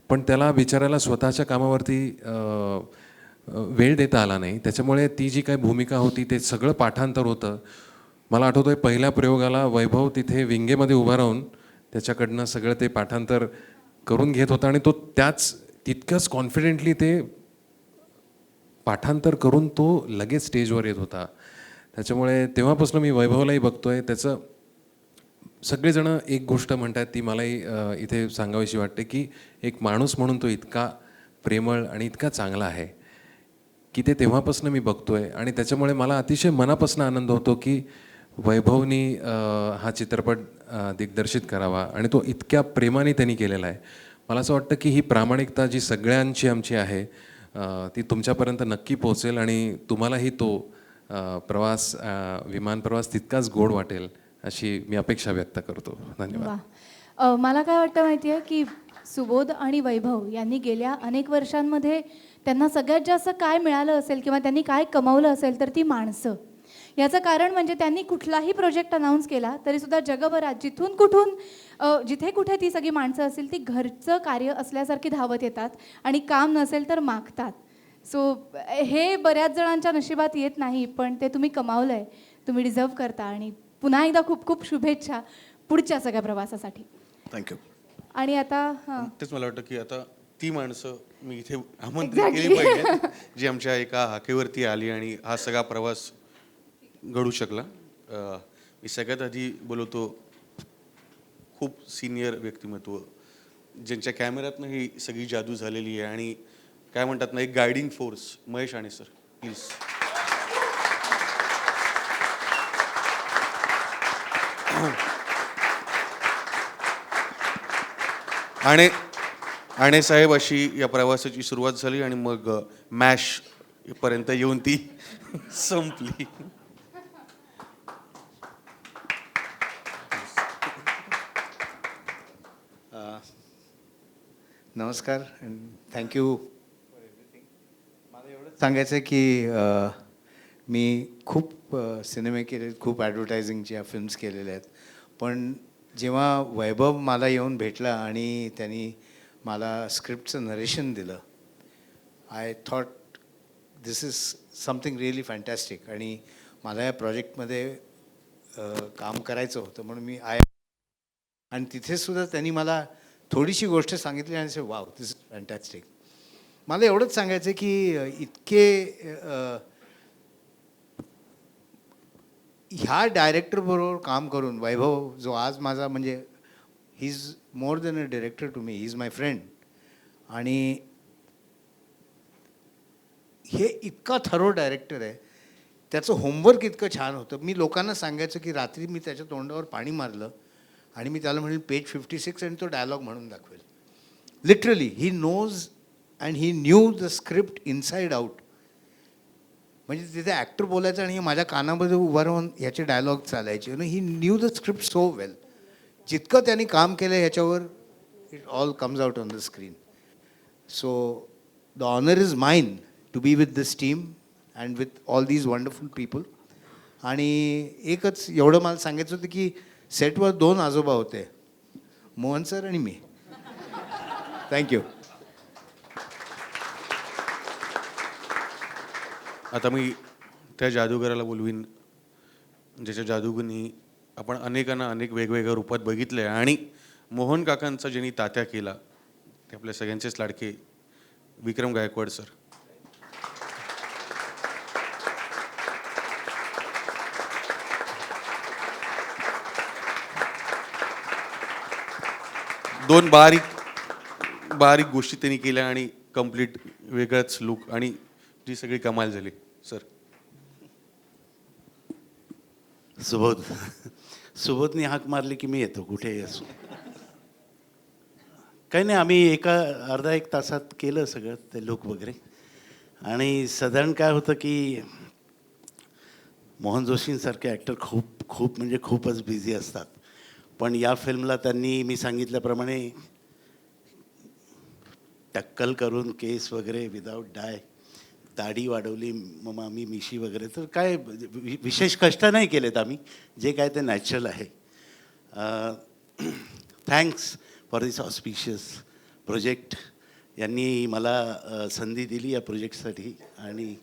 पण त्याला बिचारायला स्वतःच्या कामावरती वेळ देता आला नाही. त्याच्यामुळे ती जी काही भूमिका होती ते सगळं पाठांतर होतं. मला आठवतं आहे पहिल्या प्रयोगाला वैभव तिथे विंगेमध्ये उभा राहून त्याच्याकडनं सगळं ते पाठांतर करून घेत होता आणि तो त्याच तितकंच कॉन्फिडेंटली ते पाठांतर करून तो लगेच स्टेजवर येत होता. त्याच्यामुळे तेव्हापासून मी वैभवलाही बघतो आहे. त्याचं सगळेजणं एक गोष्ट म्हणतात ती मलाही इथे सांगावीशी वाटते की एक माणूस म्हणून तो इतका प्रेमळ आणि इतका चांगला आहे की ते तेव्हापासून मी बघतो आहे आणि त्याच्यामुळे मला अतिशय मनापासून आनंद होतो की वैभवनी हा चित्रपट दिग्दर्शित करावा आणि तो इतक्या प्रेमाने त्यांनी केलेला आहे. मला असं वाटतं की ही प्रामाणिकता जी सगळ्यांची आमची आहे ती तुमच्यापर्यंत नक्की पोहोचेल आणि तुम्हालाही तो प्रवास विमान प्रवास तितकाच गोड वाटेल अशी मी अपेक्षा व्यक्त करतो. धन्यवाद. वा. मला काय वाटतं माहिती आहे की सुबोध आणि वैभव यांनी गेल्या अनेक वर्षांमध्ये त्यांना सगळ्यात जास्त काय मिळालं असेल किंवा त्यांनी काय कमवलं असेल तर ती माणसं. याचं कारण म्हणजे त्यांनी कुठलाही प्रोजेक्ट अनाऊन्स केला तरीसुद्धा जगभरात जिथून कुठून जिथे कुठे ती सगळी माणसं असतील ती घरचं कार्य असल्यासारखी धावत येतात आणि काम नसेल तर मागतात. सो हे बऱ्याच जणांच्या नशिबात येत नाही, पण ते तुम्ही कमावलं आहे, तुम्ही डिझर्व करता आणि पुन्हा एकदा खूप खूप शुभेच्छा पुढच्या सगळ्या प्रवासासाठी. थँक्यू. आणि आता हां तेच मला वाटतं की आता ती माणसं मी इथे आमंत्रित केली पाहिजे जी आमच्या एका हाकेवरती आली आणि हा सगळा प्रवास घडू शकला. मी सगळ्यात आधी बोलवतो खूप सिनियर व्यक्तिमत्व ज्यांच्या कॅमेऱ्यातनं ही सगळी जादू झालेली आहे आणि काय म्हणतात ना एक गायडिंग फोर्स, महेश आणे सर प्लीज. आणे साहेब अशी या प्रवासाची सुरुवात झाली आणि मग मॅश पर्यंत येऊन ती संपली. नमस्कार अँड थँक्यू. मला एवढंच सांगायचं आहे की मी खूप सिनेमे केले, खूप ॲडव्हर्टायझिंगच्या फिल्म्स केलेल्या आहेत. पण जेव्हा वैभव मला येऊन भेटला आणि त्यांनी मला स्क्रिप्टचं नरेशन दिलं, I thought this is something really fantastic आणि मला या प्रोजेक्टमध्ये काम करायचं होतं म्हणून मी आणि तिथेसुद्धा त्यांनी मला थोडीशी गोष्ट सांगितली आणि वाव दिस इज फॅन्टॅस्टिक. मला एवढंच सांगायचं आहे की इतके ह्या डायरेक्टरबरोबर काम करून वैभव जो आज माझा म्हणजे he is more than a director to me, he is my friend. आणि हे इतका थरो डायरेक्टर आहे, त्याचं होमवर्क इतकं छान होतं. मी लोकांना सांगायचं की रात्री मी त्याच्या तोंडावर पाणी मारलं आणि मी त्याला म्हणेल पेज 56 आणि तो डायलॉग म्हणून दाखवेल. Literally he knows and he knew the script inside out. म्हणजे तिथे ॲक्टर बोलायचं आणि माझ्या कानामध्ये उभं राहून ह्याचे डायलॉग चालायचे. He knew the script so well. जितकं त्यांनी काम केलं ह्याच्यावर it all comes out on the screen. So the honour is mine to be with this team and with all these wonderful people. आणि एकच एवढं मला सांगायचं होतं की सेटवर 2 आजोबा होते, मोहन सर आणि मी. थँक्यू. आता मी त्या जादूगाराला बोलवीन ज्याच्या जादूगुनी आपण अनेकांना अनेक वेगवेगळ्या रूपात बघितलं आहे. आणि मोहन काकांचा ज्यांनी तात्या केला ते आपल्या सगळ्यांचेच लाडके विक्रम गायकवाड सर. दोन बारीक बारीक गोष्टी त्यांनी केल्या आणि कम्प्लीट वेगळाच लुक आणि जी सगळी कमाल झाली सर. सुबोधने हाक मारली की मी येतो कुठेही असो. काही नाही, आम्ही एका अर्धा एक तासात केलं सगळं ते लुक वगैरे. आणि साधारण काय होतं की मोहन जोशींसारखे ॲक्टर खूप खूप म्हणजे खूपच बिझी असतात. पण या फिल्मला त्यांनी मी सांगितल्याप्रमाणे टक्कल करून केस वगैरे विदाऊट डाय, दाढी वाढवली, मग आम्ही मिशी वगैरे, तर काय विशेष कष्ट नाही केलेत आम्ही, जे काय ते नॅचरल आहे. Thanks for this auspicious project. यांनी मला संधी दिली या प्रोजेक्टसाठी. आणि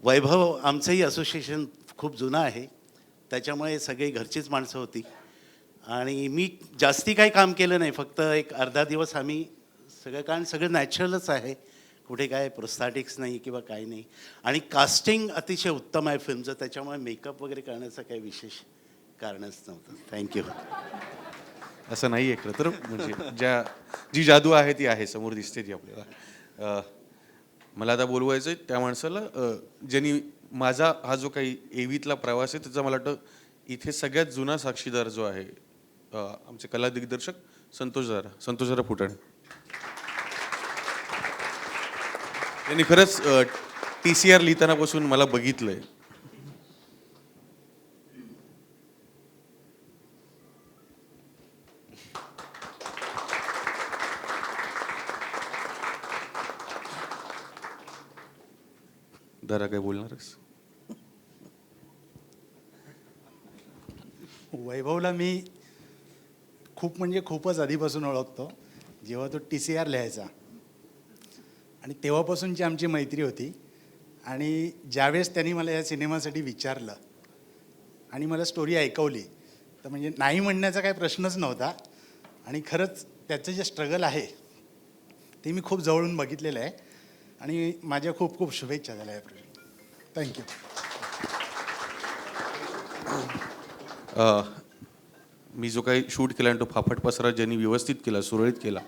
वैभव आमचंही असोसिएशन खूप जुनं आहे, त्याच्यामुळे सगळी घरचीच माणसं होती. आणि मी जास्ती काही काम केलं नाही, फक्त एक अर्धा दिवस आम्ही सगळं, कारण सगळं नॅचरलच आहे, कुठे काय प्रोस्थॅटिक्स नाही किंवा काही नाही. आणि कास्टिंग अतिशय उत्तम आहे फिल्मचं, त्याच्यामुळे मेकअप वगैरे करण्याचं काही विशेष कारणच नव्हतं. थँक्यू. असं नाही आहे खरं तर, म्हणजे जी जादू आहे ती आहे, समोर दिसते ती आपल्याला. मला आता बोलवायचं आहे त्या माणसाला ज्यांनी माझा हा जो काही एवीतला प्रवास आहे त्याचा मला वाटतं इथे सगळ्यात जुना साक्षीदार जो आहे आमचे कला दिग्दर्शक संतोष दादा फुटाणे. त्यांनी खरंच TCR लिहितानापासून मला बघितलंय. दादा काय बोलणारच? वैभवला मी खूप म्हणजे खूपच आधीपासून ओळखतो, जेव्हा तो TCR लिहायचा, आणि तेव्हापासूनची आमची मैत्री होती. आणि ज्यावेळेस त्यांनी मला या सिनेमासाठी विचारलं आणि मला स्टोरी ऐकवली, तर म्हणजे नाही म्हणण्याचा काही प्रश्नच नव्हता. आणि खरंच त्याचं जे स्ट्रगल आहे ते मी खूप जवळून बघितलेलं आहे. आणि माझ्या खूप खूप शुभेच्छा झाल्या या प्रोजेक्ट. थँक्यू. मी जो काही शूट केला आणि तो फाफट पसरा ज्यांनी व्यवस्थित केला, सुरळीत केला,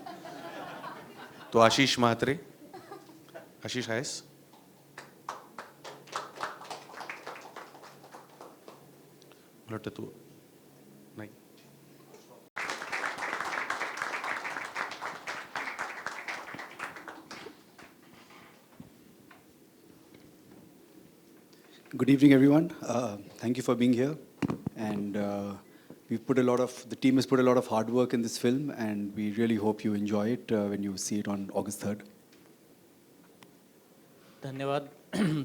तो आशिष म्हात्रे. आशिष आहेस? मला वाटतं तू नाही. Good evening, everyone. Thank you for being here. And the team has put a lot of hard work in this film, and we really hope you enjoy it when you see it on August 3rd. धन्यवाद.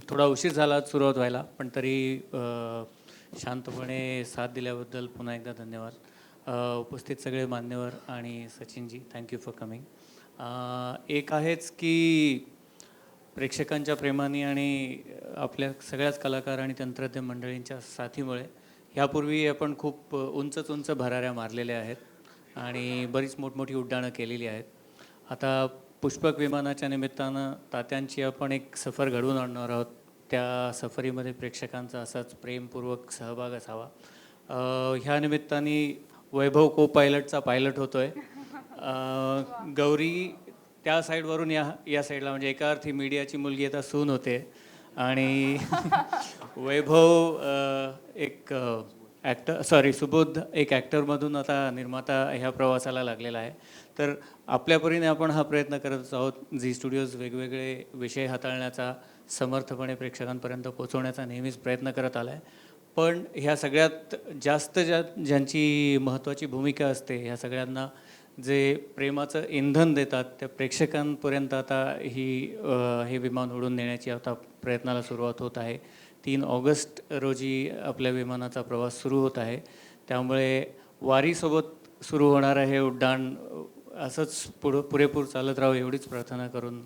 थोडा उशीर झाला सुरुवात व्हायला, पण तरी शांतपणे साथ दिल्याबद्दल पुन्हा एकदा धन्यवाद. उपस्थित सगळे मान्यवर आणि सचिनजी, थँक्यू फॉर कमिंग. एक आहेच की प्रेक्षकांच्या प्रेमाने आणि आपल्या सगळ्याच कलाकार आणि तंत्रज्ञ मंडळींच्या साथीमुळे ह्यापूर्वी आपण खूप उंच भराऱ्या मारलेल्या आहेत आणि बरीच मोठमोठी उड्डाणं केलेली आहेत. आता पुष्पक विमानाच्या निमित्तानं तात्यांची आपण एक सफर घडवून आणणार आहोत. त्या सफरीमध्ये प्रेक्षकांचा असाच प्रेमपूर्वक सहभाग असावा. ह्या निमित्ताने वैभव को पायलटचा पायलट होतो आहे. गौरी त्या साईडवरून या साईडला, म्हणजे एका अर्थी मीडियाची मुलगी आता सून होते. आणि वैभव एक सुबोध एक ॲक्टरमधून आता निर्माता ह्या प्रवासाला लागलेला आहे. तर आपल्या परीने आपण हा प्रयत्न करत आहोत. झी स्टुडिओज वेगवेगळे विषय हाताळण्याचा, समर्थपणे प्रेक्षकांपर्यंत पोहोचवण्याचा नेहमीच प्रयत्न करत आला आहे. पण ह्या सगळ्यात जास्त ज्यांची महत्त्वाची भूमिका असते, ह्या सगळ्यांना जे प्रेमाचं इंधन देतात, त्या प्रेक्षकांपर्यंत आता हे विमान उडून नेण्याची आता प्रयत्नाला सुरुवात होत आहे. 3 ऑगस्ट रोजी आपल्या विमानाचा प्रवास सुरू होत आहे. त्यामुळे वारीसोबत सुरू होणारं हे उड्डाण असंच पुरेपूर चालत राहावं एवढीच प्रार्थना करून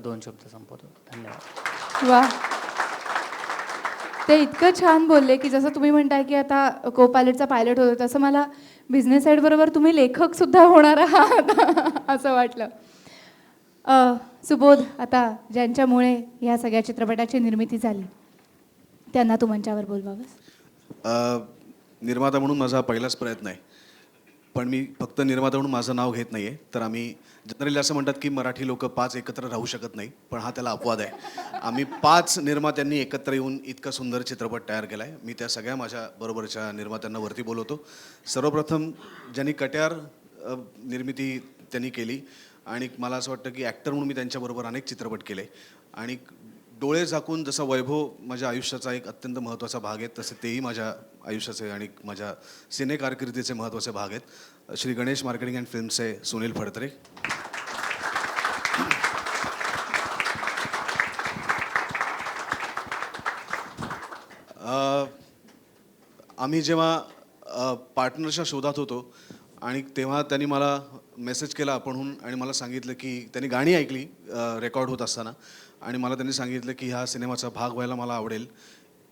2 शब्द संपवतो. धन्यवाद. वा, ते इतकं छान बोलले की जसं तुम्ही म्हणताय की आता को पायलटचा पायलट होतो तसं मला बिझनेस साईडबरोबर तुम्ही लेखक सुद्धा होणार आहात असं वाटलं. सुबोध, आता ज्यांच्यामुळे ह्या सगळ्या चित्रपटाची निर्मिती झाली त्यांना तू मंचावर बोलवावंस. निर्माता म्हणून माझा हा पहिलाच प्रयत्न आहे, पण मी फक्त निर्माता म्हणून माझं नाव घेत नाही आहे. तर आम्ही जनरली असं म्हणतात की मराठी लोक 5 एकत्र राहू शकत नाही, पण हा त्याला अपवाद आहे. आम्ही 5 निर्मात्यांनी एकत्र येऊन इतका सुंदर चित्रपट तयार केला आहे. मी त्या सगळ्या माझ्या बरोबरच्या निर्मात्यांना वरती बोलवतो. सर्वप्रथम ज्यांनी कट्यार निर्मिती त्यांनी केली आणि मला असं वाटतं की ॲक्टर म्हणून मी त्यांच्याबरोबर अनेक चित्रपट केले आणि डोळे झाकून जसा वैभव माझ्या आयुष्याचा एक अत्यंत महत्त्वाचा भाग आहे, तसे तेही माझ्या आयुष्याचे आणि माझ्या सिने कारकिर्दीचे महत्त्वाचे भाग आहेत. श्री गणेश मार्केटिंग अँड फिल्मचे सुनील फडतरे, आम्ही जेव्हा पार्टनरच्या शोधात होतो आणि तेव्हा त्यांनी मला मेसेज केला आपणहून आणि मला सांगितलं की त्यांनी गाणी ऐकली रेकॉर्ड होत असताना आणि मला त्यांनी सांगितलं की ह्या सिनेमाचा भाग व्हायला मला आवडेल.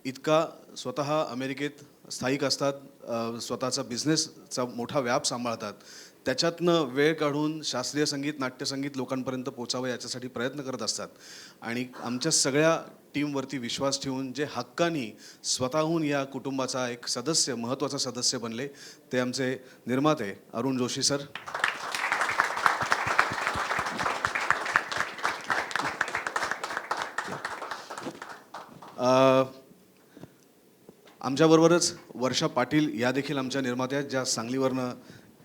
इतका स्वतः अमेरिकेत स्थायिक असतात, स्वतःचा बिझनेसचा मोठा व्याप सांभाळतात, त्याच्यातनं वेळ काढून शास्त्रीय संगीत, नाट्यसंगीत लोकांपर्यंत पोचावं याच्यासाठी प्रयत्न करत असतात आणि आमच्या सगळ्या टीमवरती विश्वास ठेवून जे हक्कानी स्वतःहून या कुटुंबाचा एक सदस्य, महत्त्वाचा सदस्य बनले, ते आमचे निर्माते अरुण जोशी सर. आमच्याबरोबरच वर्षा पाटील या देखील आमच्या निर्मात्या आहेत, ज्या सांगलीवरनं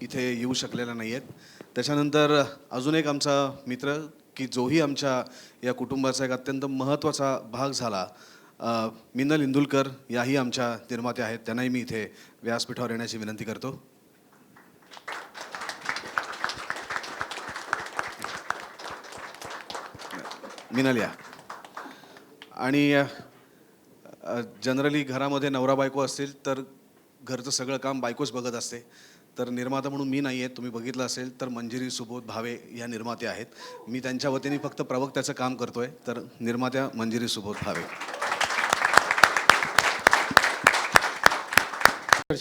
इथे येऊ शकलेल्या नाही आहेत. त्याच्यानंतर अजून एक आमचा मित्र की जोही आमच्या या कुटुंबाचा एक अत्यंत महत्त्वाचा भाग झाला, मिनल इंदुलकर, याही आमच्या निर्मात्या आहेत. त्यांनाही मी इथे व्यासपीठावर येण्याची विनंती करतो. मिनल या. आणि जनरली घरामध्ये नवरा बायको असतील तर घरचं सगळं काम बायकोच बघत असते. तर निर्माता म्हणून मी नाही आहे, तुम्ही बघितलं असेल तर मंजिरी सुबोध भावे या निर्मात्या आहेत. मी त्यांच्या वतीने फक्त प्रवक्त्याचं काम करतोय. तर निर्मात्या मंजिरी सुबोध भावे.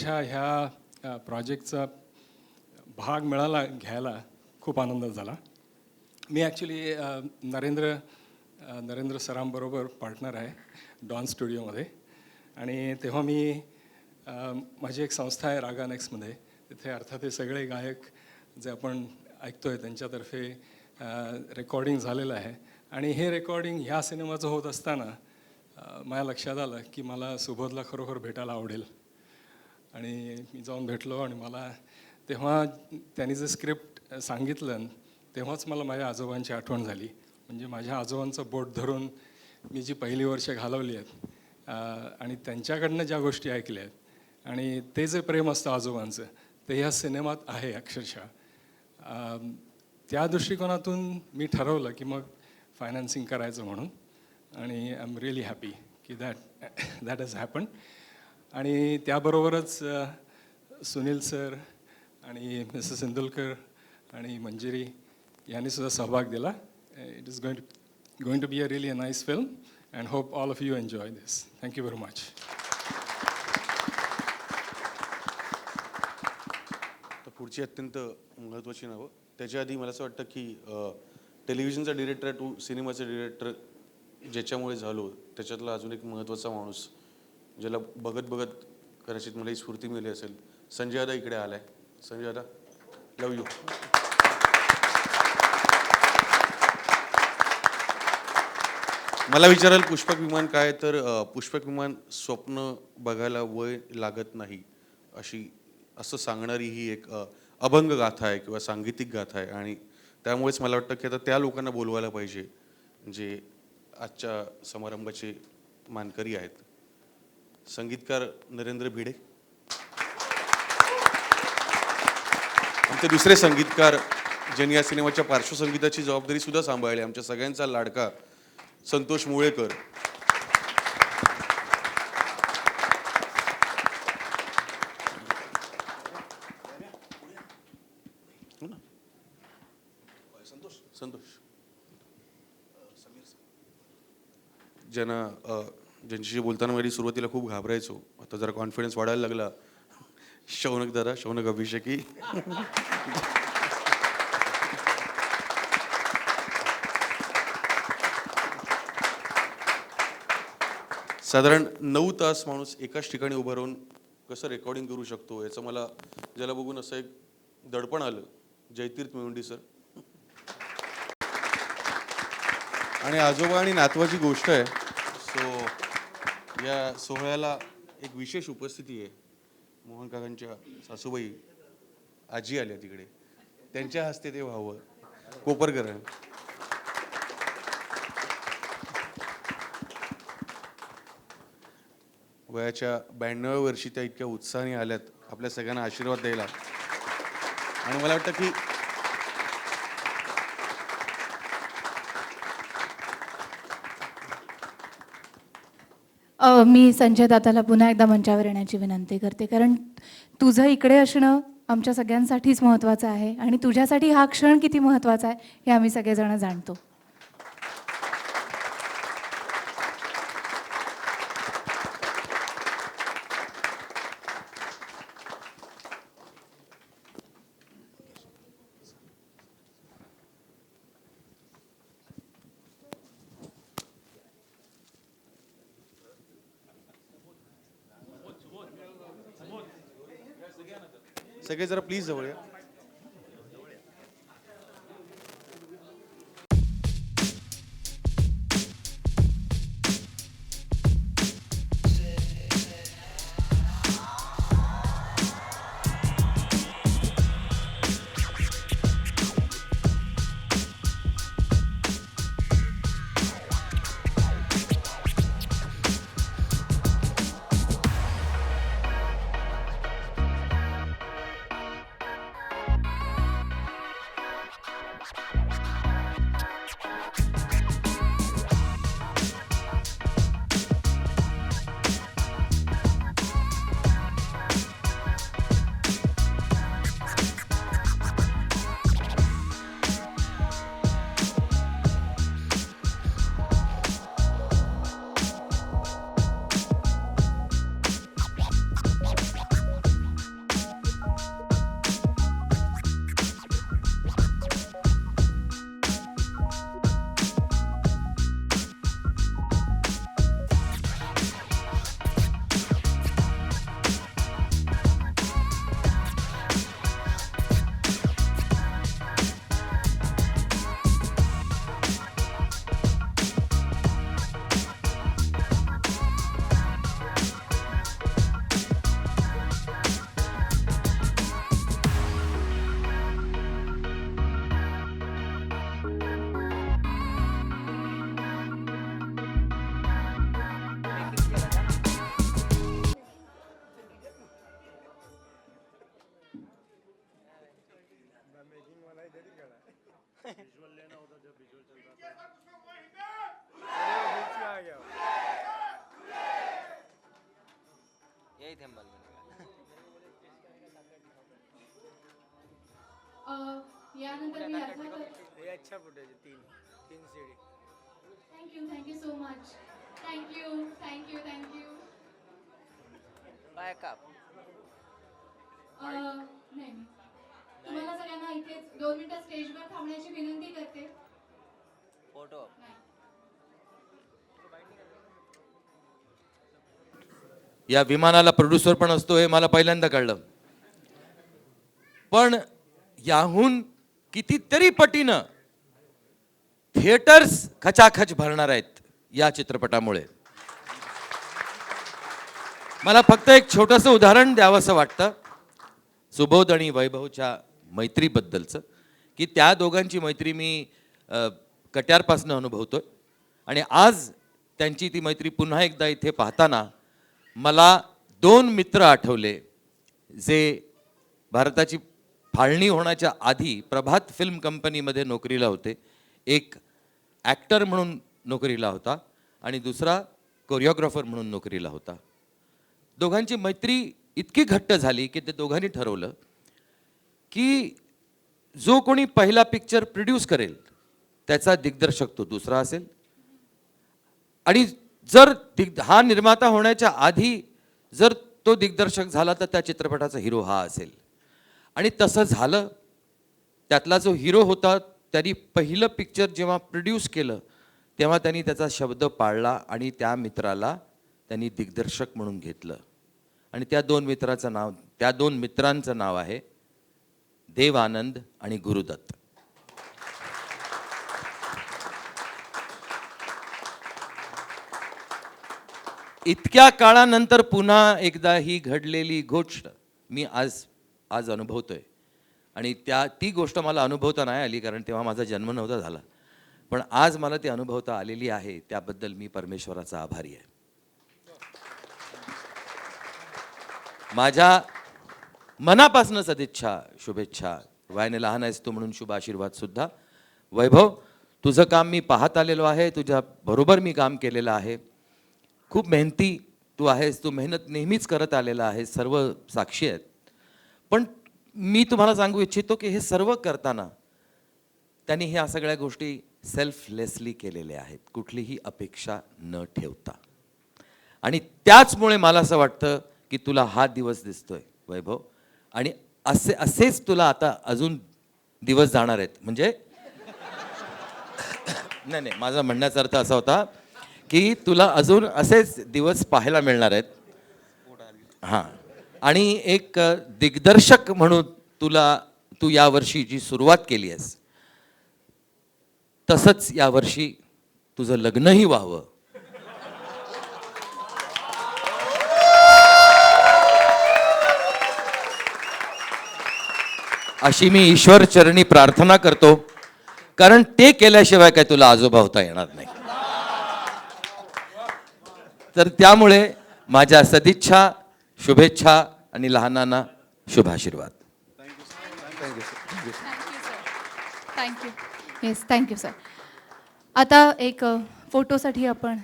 ह्या प्रोजेक्टचा भाग मिळाला घ्यायला खूप आनंद झाला. मी ॲक्च्युली नरेंद्र सरांबरोबर पार्टनर आहे डॉन स्टुडिओमध्ये आणि तेव्हा मी माझी एक संस्था आहे रागा नेक्स्टमध्ये. तिथे अर्थात हे सगळे गायक जे आपण ऐकतो आहे त्यांच्यातर्फे रेकॉर्डिंग झालेलं आहे आणि हे रेकॉर्डिंग ह्या सिनेमाचं होत असताना माझ्या लक्षात आलं की मला सुबोधला खरोखर भेटायला आवडेल आणि मी जाऊन भेटलो आणि मला तेव्हा त्यांनी जे स्क्रिप्ट सांगितलं तेव्हाच मला माझ्या आजोबांची आठवण झाली. म्हणजे माझ्या आजोबांचं बोट धरून मी जी पहिली वर्ष घालवली आहेत आणि त्यांच्याकडनं ज्या गोष्टी ऐकल्या आहेत आणि ते जे प्रेम असतं आजोबांचं ते ह्या सिनेमात आहे अक्षरशः. त्या दृष्टिकोनातून मी ठरवलं की मग फायनान्सिंग करायचं म्हणून आणि आय एम रिअली हॅपी की दॅट हॅज हॅपन. आणि त्याबरोबरच सुनील सर आणि मिसेस इंदुलकर आणि मंजिरी यांनीसुद्धा सहभाग दिला. It is going to be a really nice film and hope all of you enjoy this. Thank you very much. तर पुढची अत्यंत महत्त्वाची नावं. त्याच्या आधी मला असं वाटतं की टेलिव्हिजनचा डिरेक्टर टू सिनेमाचा डिरेक्टर ज्याच्यामुळे झालो त्याच्यातला अजून एक महत्त्वाचा माणूस ज्याला बघत बघत कदाचित मला ही स्फूर्ती मिळाली असेल, संजय दादा इकडे आलाय. संजय दादा, लव यू. मला विचाराल पुष्पक विमान काय, तर पुष्पक विमान स्वप्न बघायला वय लागत नाही असं सांगणारी ही एक अभंग गाथा आहे किंवा सांगीतिक गाथा आहे आणि त्यामुळेच मला वाटतं की आता त्या लोकांना बोलवायला पाहिजे जे आजच्या समारंभाचे मानकरी आहेत. संगीतकार नरेंद्र भिडे, आमचे दुसरे संगीतकार ज्यांनी या सिनेमाच्या पार्श्वसंगीताची जबाबदारी सुद्धा सांभाळली, आमच्या सगळ्यांचा लाडका संतोष मुळेकर. संतोष ज्यांना ज्यांच्याशी बोलताना वेळी सुरुवातीला खूप घाबरायचो, आता जरा कॉन्फिडन्स वाढायला लागला. शौनक दादा, शौनक अभिषेकी. साधारण 9 तास माणूस एकाच ठिकाणी उभं राहून कसं रेकॉर्डिंग करू शकतो याचं मला ज्याला बघून असं एक दडपण आलं. जयतीर्थ मेवुंडी सर. आणि आजोबा आणि नातवाची गोष्ट आहे. सो या सोहळ्याला एक विशेष उपस्थिती आहे. मोहन काकांच्या सासूबाई आजी आल्या तिकडे, त्यांच्या हस्ते ते व्हावं. कोपरकर आहे. वयाच्या 92व्या वर्षी त्या इतक्या उत्साहाने आल्यात आपल्या सगळ्यांना आशीर्वाद द्यायला. आणि मला वाटतं की मी संजय दादाला पुन्हा एकदा मंचावर येण्याची विनंती करते, कारण तुझं इकडे असणं आमच्या सगळ्यांसाठीच महत्त्वाचं आहे आणि तुझ्यासाठी हा क्षण किती महत्त्वाचा आहे हे आम्ही सगळेजण जाणतो. सगळे जरा प्लीज जवळ या. यानंतर मी अच्छा फुटेज तीन CD. Thank you so much. Thank you. नाही, तुम्हाला सगळ्यांना इथेच 2 मिनिटं स्टेजवर थांबण्याची विनंती करते. फोटो या विमानाला प्रोड्युसर पण असतो हे मला पहिल्यांदा कळलं. पण याहून कितीतरी पटीनं थिएटर्स खचाखच भरणार आहेत या चित्रपटामुळे. मला फक्त एक छोटंसं उदाहरण द्यावंसं वाटतं सुबोध आणि वैभवच्या मैत्रीबद्दलचं, की त्या दोघांची मैत्री मी कट्यारपासनं अनुभवतोय. आणि आज त्यांची ती मैत्री पुन्हा एकदा इथे पाहताना मला 2 मित्र आठवले जे भारताची फाळणी होण्याच्या आधी प्रभात फिल्म कंपनीमध्ये नोकरीला होते. एक ॲक्टर म्हणून नोकरीला होता आणि दुसरा कोरिओग्राफर म्हणून नोकरीला होता. दोघांची मैत्री इतकी घट्ट झाली की ते दोघांनी ठरवलं की जो कोणी पहिला पिक्चर प्रोड्यूस करेल त्याचा दिग्दर्शक तो दुसरा असेल आणि जर हा निर्माता होण्याच्या आधी जर तो दिग्दर्शक झाला तर त्या चित्रपटाचा हिरो हा असेल. आणि तसं झालं. त्यातला जो हिरो होता त्यांनी पहिलं पिक्चर जेव्हा प्रोड्यूस केलं तेव्हा त्यांनी त्याचा शब्द पाळला आणि त्या मित्राला त्यांनी दिग्दर्शक म्हणून घेतलं. आणि त्या दोन मित्रांचं नाव आहे देव आनंद आणि गुरुदत्त. इतक्या काळानंतर पुन्हा एकदा ही घडलेली गोष्ट मी आज अनुभवतोय. आणि ती गोष्ट मला अनुभवता नाही आली कारण तेव्हा माझा जन्म नव्हता झाला. पण आज मला ती अनुभवता आलेली आहे. त्याबद्दल मी परमेश्वराचा आभारी आहे. माझ्या मनापासून सदिच्छा, शुभेच्छा. वयाने लहान आहेस तू म्हणून शुभ आशीर्वाद सुद्धा. वैभव, तुझं काम मी पाहत आलेलो आहे. तुझ्या बरोबर मी काम केलेलं आहे. खूप मेहनती तू आहेस. तू मेहनत नेहमीच करत आलेला आहेस. सर्व साक्षी आहेत. पण मी तुम्हाला सांगू इच्छितो की हे सर्व करताना त्यांनी ह्या सगळ्या गोष्टी सेल्फलेसली केलेल्या आहेत, कुठलीही अपेक्षा न ठेवता. आणि त्याचमुळे मला असं वाटतं की तुला हा दिवस दिसतोय वैभव. आणि असेच तुला आता अजून दिवस जाणार आहेत. म्हणजे नाही, माझा म्हणण्याचा अर्थ असा होता की तुला अजून असेच दिवस पाहायला मिळणार आहेत. हां. आणि एक दिग्दर्शक म्हणून तू यावर्षी जी सुरुवात केली आहेस तसंच यावर्षी तुझं लग्नही व्हावं अशी मी ईश्वर चरणी प्रार्थना करतो. कारण ते केल्याशिवाय काय तुला आजोबा होता येणार नाही. तर त्यामुळे माझ्या सदिच्छा, शुभेच्छा आणि लहानांना शुभाशीर्वाद. थँक्यू. Yes, thank you sir. आता एक फोटोसाठी आपण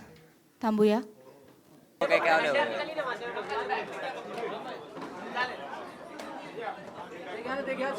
थांबूया. घ्या